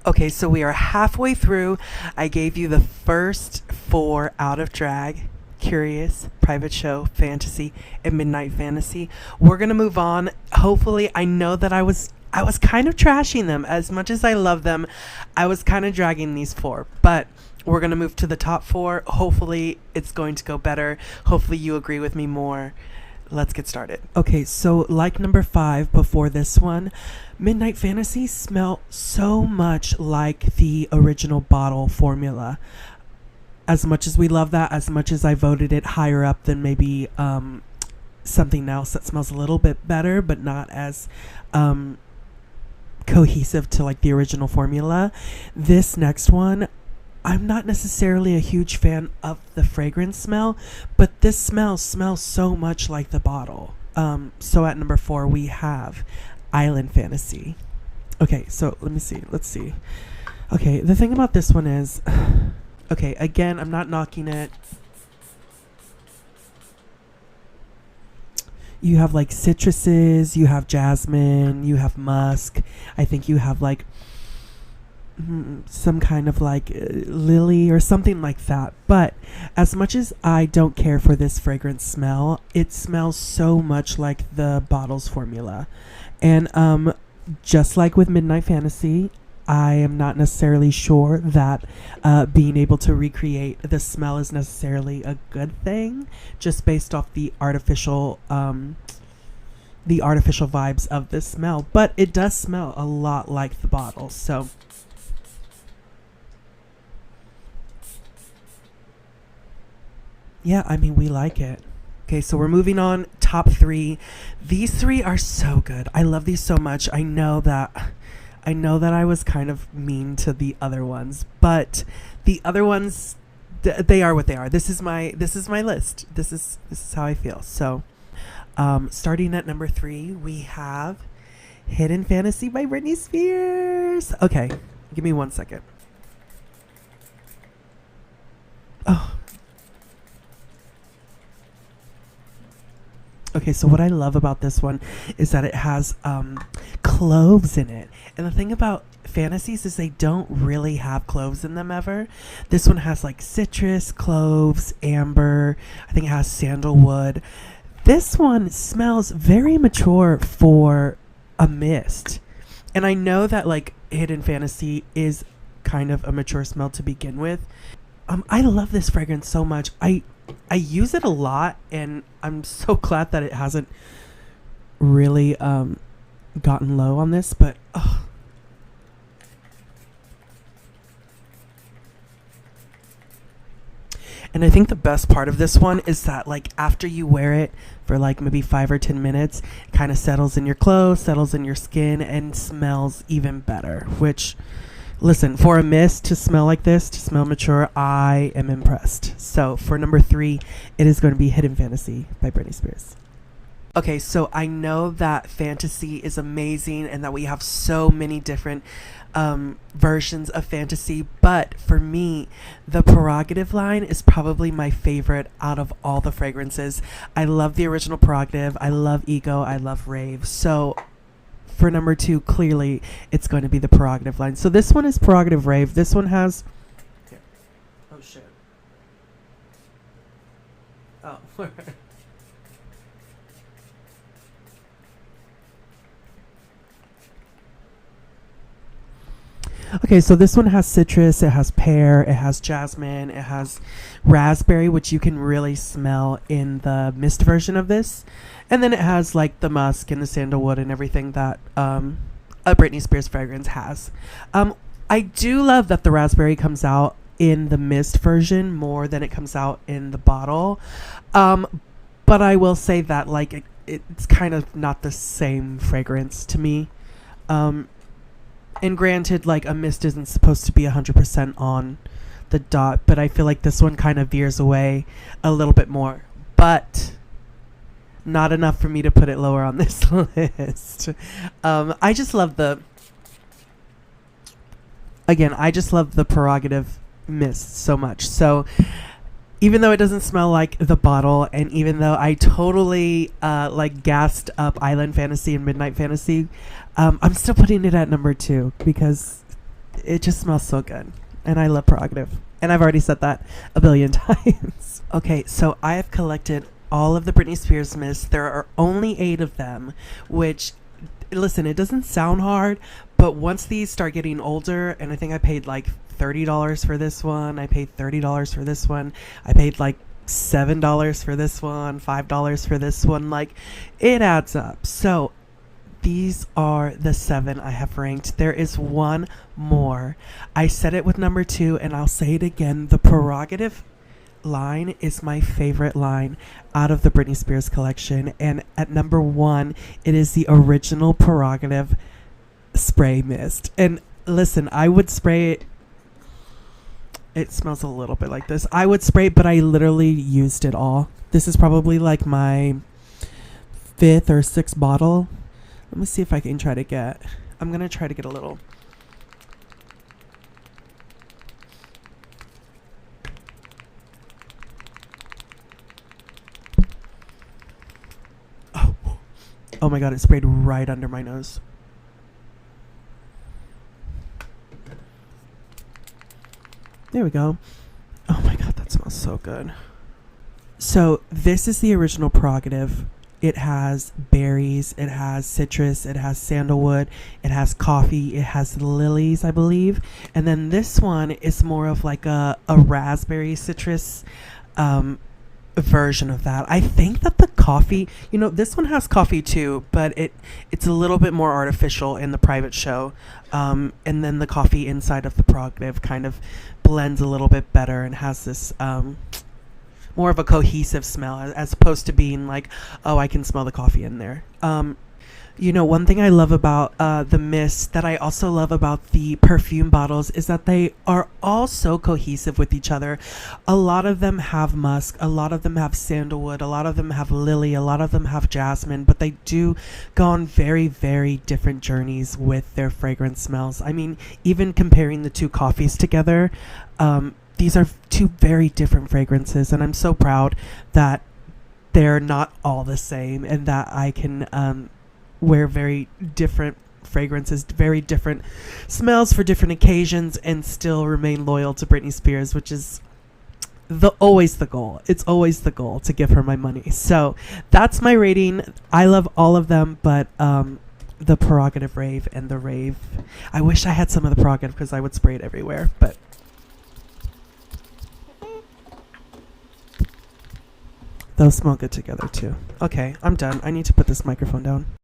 Okay, so we are halfway through. I gave you the first four out of drag: Curious, Private Show, Fantasy, and Midnight Fantasy. We're gonna move on. Hopefully, I know that I was kind of trashing them. As much as I love them, I was kind of dragging these four. But we're gonna move to the top four. Hopefully, it's going to go better. Hopefully, you agree with me more. Let's get started. Okay, so like number 5 before this one, Midnight Fantasy smell so much like the original bottle formula. As much as we love that, as much as I voted it higher up than maybe something else that smells a little bit better, but not as cohesive to like the original formula. This next one, I'm not necessarily a huge fan of the fragrance smell, but this smell smells so much like the bottle. So at number 4, we have Island Fantasy. Okay, so let me see. Let's see. Okay, the thing about this one is, okay, again, I'm not knocking it. You have like citruses, you have jasmine, you have musk. I think you have like some kind of like lily or something like that. But as much as I don't care for this fragrance smell, it smells so much like the bottle's formula. And just like with Midnight Fantasy, I am not necessarily sure that being able to recreate the smell is necessarily a good thing, just based off the artificial vibes of this smell. But it does smell a lot like the bottle. So yeah, I mean, we like it. Okay, so we're moving on. Top 3. These 3 are so good. I love these so much. I know that I was kind of mean to the other ones, but the other ones, they are what they are. This is my list. This is how I feel. So, starting at number 3, we have Hidden Fantasy by Britney Spears. Okay, give me 1 second. Oh. Okay, so what I love about this one is that it has cloves in it. And the thing about fantasies is they don't really have cloves in them ever. This one has like citrus, cloves, amber. I think it has sandalwood. This one smells very mature for a mist. And I know that like Hidden Fantasy is kind of a mature smell to begin with. I love this fragrance so much. I use it a lot, and I'm so glad that it hasn't really gotten low on this, but and I think the best part of this one is that like after you wear it for like maybe 5 or 10 minutes, it kind of settles in your clothes, settles in your skin, and smells even better. Which, listen, for a mist to smell like this, to smell mature, I am impressed. So for number 3, it is going to be Hidden Fantasy by Britney Spears. Okay, so I know that fantasy is amazing and that we have so many different versions of fantasy, but for me, the Prerogative line is probably my favorite out of all the fragrances. I love the original Prerogative, I love Ego, I love Rave. So for number 2, clearly it's going to be the Prerogative line. So this one is Prerogative Rave. This one has... Here. Oh, shit. Oh. Okay, so this one has citrus, it has pear, it has jasmine, it has raspberry, which you can really smell in the mist version of this. And then it has like the musk and the sandalwood and everything that a Britney Spears fragrance has. I do love that the raspberry comes out in the mist version more than it comes out in the bottle. But I will say that like it's kind of not the same fragrance to me. And granted, like a mist isn't supposed to be 100% on the dot, but I feel like this one kind of veers away a little bit more. But not enough for me to put it lower on this list. I just love I just love the Prerogative mist so much. So even though it doesn't smell like the bottle, and even though I totally like gassed up Island Fantasy and Midnight Fantasy, I'm still putting it at number 2 because It just smells so good. And I love Prerogative. And I've already said that a billion times. Okay, so I have collected all of the Britney Spears mists. There are only 8 of them, which, listen, it doesn't sound hard, but once these start getting older, and I think I paid like $30 for this one, I paid $30 for this one, I paid like $7 for this one, $5 for this one, like it adds up. So these are the 7 I have ranked. There is one more. I said it with number 2, and I'll say it again. The Prerogative line is my favorite line out of the Britney Spears collection. And at number 1, it is the original Prerogative spray mist. And listen, I would spray it. It smells a little bit like this. I would spray it, but I literally used it all. This is probably like my 5th or 6th bottle. Let me see if I can try to get. I'm going to try to get a little. Oh my God, it sprayed right under my nose. There we go. Oh my God, that smells so good. So this is the original Prerogative. It has berries, it has citrus, it has sandalwood, it has coffee, it has lilies, I believe. And then this one is more of like a raspberry citrus version of that. I think that the coffee, this one has coffee too, but it's a little bit more artificial in the private show. And then the coffee inside of the Prerogative kind of blends a little bit better and has this more of a cohesive smell as opposed to being like, oh, I can smell the coffee in there. One thing I love about the mist that I also love about the perfume bottles is that they are all so cohesive with each other. A lot of them have musk, a lot of them have sandalwood, a lot of them have lily, a lot of them have jasmine, but they do go on very, very different journeys with their fragrance smells. I mean, even comparing the 2 coffees together, these are 2 very different fragrances, and I'm so proud that they're not all the same and that I can wear very different fragrances, very different smells for different occasions and still remain loyal to Britney Spears, which is always the goal. It's always the goal to give her my money. So that's my rating. I love all of them, but the Prerogative Rave and the Rave. I wish I had some of the Prerogative because I would spray it everywhere, but those smell good together too. Okay, I'm done. I need to put this microphone down.